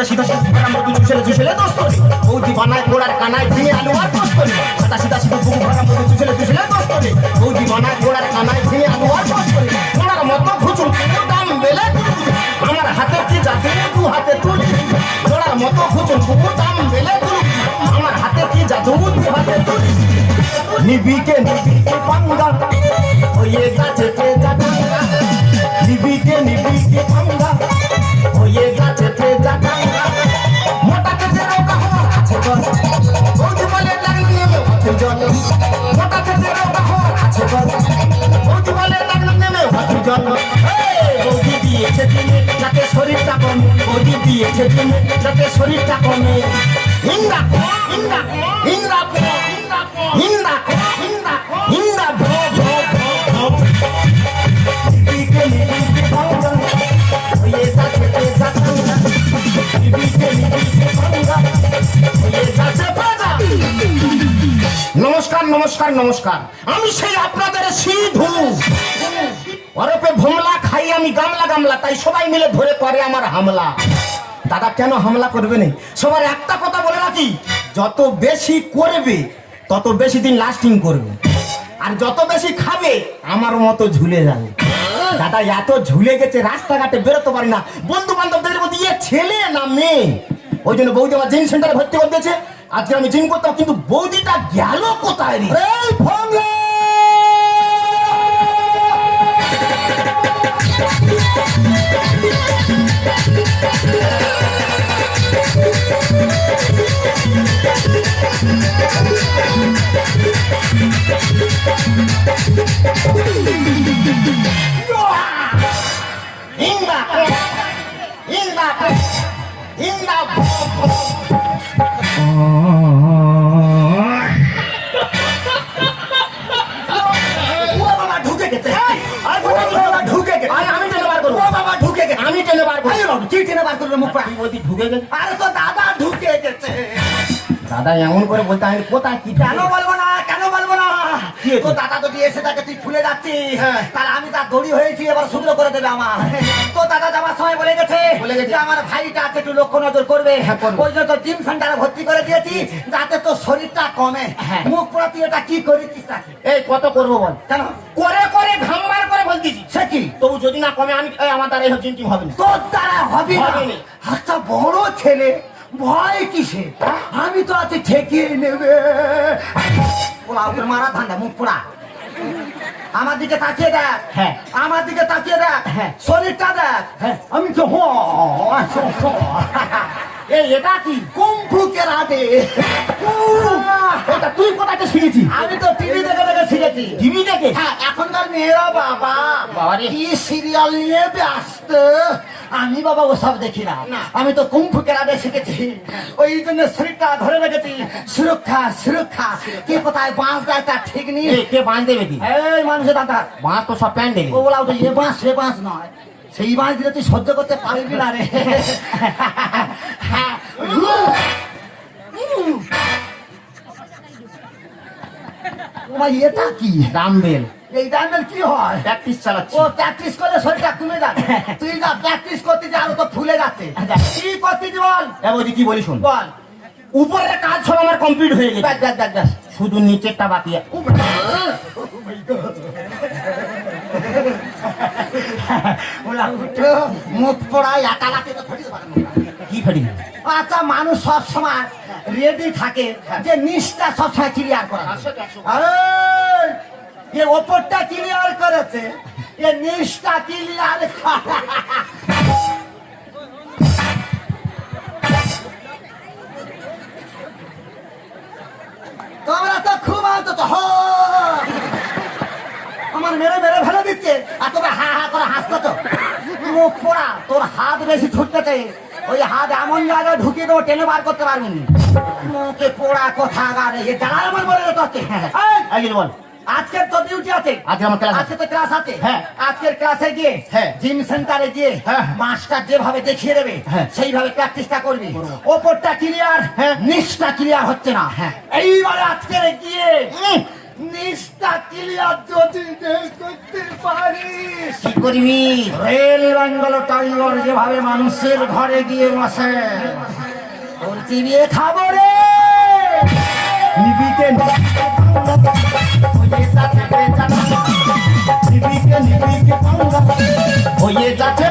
সিধা সিধা ভরা মতো চুষেলে চুষেলে দোষ করি বৌদি বানায় গোড়ার কানায় ভেঙে আলু আর দোষ করি সাদা সিধা সিধা বুকু ভরা মতো চুষেলে চুষেলে দোষ করি বৌদি বানায় গোড়ার কানায় ভেঙে আলু আর দোষ করি ওনার মতো খুচুর দাম বেলে আমার হাতে কি যাতে দু হাতে তুলি ওনার মতো খুচুর দাম বেলে আমার হাতে কি যাদু দু হাতে তুলি নিবিকে নিবিকে পাঙ্গা ওয়ে গাছেতে জাটাঙ্গা নিবিকে নিবিকে পাঙ্গা ওয়ে গাছেতে জাটাঙ্গা মোটা কেটে রোগা হওয়ার আছে গল বৌদি বলে লাগলো নেমে হতে জল মোটা কেটে রোগা হওয়ার আছে গল বৌদি বলে লাগলো নেমে হতে জল বৌদি দিয়েছে দিনে যাতে শরীরটা কমে বৌদি দিয়েছে দিনে যাতে শরীরটা কমে হিন্দা হিন্দা হিন্দা হিন্দা হিন্দা হিন্দা ভো ভো ভো নিবিকে নিবিকে পাঙ্গা ওয়ে গাছেতে জাটাঙ্গা নিবিকে নিবিকে পাঙ্গা ওয়ে গাছেতে নমস্কার নমস্কার নমস্কার আমি সেই আপনাদের সিধু ওরপে ভোমলা খাই আমি গামলা গামলা তাই সবাই মিলে ধরে করে আমার হামলা দাদা কেন হামলা করবে না সবার একটা কথা বলে রাখি যত বেশি করবে তত বেশি দিন লাস্টিং করবে আর যত বেশি খাবে আমার মতো ঝুলে যাবে দাদা এত ঝুলে গেছে রাস্তাঘাটে বেরোতে পারি না বন্ধু বান্ধবদের মধ্যে ছেলে না মেয়ে ওই জন্য বৌদি আমার জিম সেন্টারে ভর্তি করে দিয়েছে আজকে আমি জিম করতাম কিন্তু বৌদিটা গেল কোথায় রে এই ভঙ্গে ইন্দা ইন্দা ইন্দা ঢুকে গেছে আমি টেনে বার করবো বাবা ঢুকে গেছে আমি টেনে বার করবো কি টেনে বার করবো মুখ বলছি ঢুকে গেছে আরে তো দাদা ঢুকে গেছে দাদা এমন করে বলতে আমি কোথায় কি কেন বলবো না কেন বলবো না তো দাদা যদি এসে থাকে তুই ফুলে যাচ্ছিস তাহলে আমি তার দড়ি হয়েছি এবার শুকনো করে দেবে আমার তো দাদা যাওয়ার সময় বলে গেছে আমার ভাইটা আছে একটু লক্ষ্য নজর করবে ওই জন্য তো জিম সেন্টারে ভর্তি করে দিয়েছি যাতে তোর শরীরটা কমে মুখ পোড়া তুই এটা কি করেছিস এই কত করবো বল কেন করে করে ঘামবার করে বলতেছি সে কি তবু যদি না কমে আমি আমার দ্বারা এই জিম টিম হবে না তোর দ্বারা হবে না আচ্ছা বড় ছেলে ভয় কিসে আমি তো আছি ঠেকিয়ে নেবে পোড়া উপরে মারা ধান্দা মুখ পোড়া আমার দিকে তাকিয়ে দেখ আমার দিকে তাকিয়ে দেখ শরীরটা দেখ আমি তো এটা কি কুম্ফু কেরাটে এটা তুই কোথায় শিখেছি আমি তো টিভি দেখে দেখে শিখেছি টিভি দেখে হ্যাঁ এখনকার মেয়েরা বাবা কি সিরিয়াল নিয়ে ব্যস্ত আমি বাবা ওসব দেখি না আমি তো কুম্ফু কেরাটে শিখেছি ওই জন্য শরীরটা ধরে রেখেছি সুরক্ষা সুরক্ষা কে কোথায় বাঁশ দেয় তার ঠিক নেই কে বাঁশ দেবে কি এই মানুষের দাদা বাঁশ তো সব প্যান্ট দেবে ওগুলা তো এ বাঁশ সে বাঁশ নয় সেই বাঁশ দিলে তুই সহ্য করতে পারবি না রে এটা কি ডাম্বেল এই ডাম্বেল কি হয় প্র্যাকটিস চালাচ্ছি ও প্র্যাকটিস করলে শরীরটা কমে যাবে তুই না প্র্যাকটিস করতে যা আরো তো ফুলে যাচ্ছে কি করতে বল বৌদি কি বলি শোন বল উপরের কাজ সব আমার কমপ্লিট হয়ে গেছে শুধু নিচেরটা বাকি মুখ পড়ায় কি ফেরি আচ্ছা মানুষ সব সময় রেডি থাকে যে নিচটা সবসময় ক্লিয়ার করা এ ওপরটা ক্লিয়ার করেছে এ নিচটা ক্লিয়ার তোমরা তো খুব অন্তত আমার মেরে মেরে ফেলে দিচ্ছে আর তোমরা হা হা করে হাসতো তো মুখ পোড়া তোর হাত বেশি ছুটতে চাই ওই হাত এমন জায়গায় ঢুকিয়ে দেবো টেনে বার করতে পারবি না মুখে পোড়া কথা গাড়ে জ্বালা এমন বলে তোকে বল আজকের তো ডিউটি আছে আজকে আমার ক্লাস আজকে তো ক্লাস আছে হ্যাঁ আজকের ক্লাসে গিয়ে জিম সেন্টারে গিয়ে মাস্টার যেভাবে দেখিয়ে দেবে সেইভাবে প্র্যাকটিসটা করবি ওপরটা ক্লিয়ার নিচটা ক্লিয়ার হচ্ছে না এইবারে আজকে গিয়ে নিষ্ঠা ক্লিয়ার যদি করতে পারিস, কি করবি? রেল বেঙ্গল টাইগার যেভাবে মানুষের ঘরে গিয়ে বসে, ওর চিবিয়ে খাবো রে। নিবিকে হয়ে যাচ্ছে পাঙ্গা, হয়ে যাচ্ছে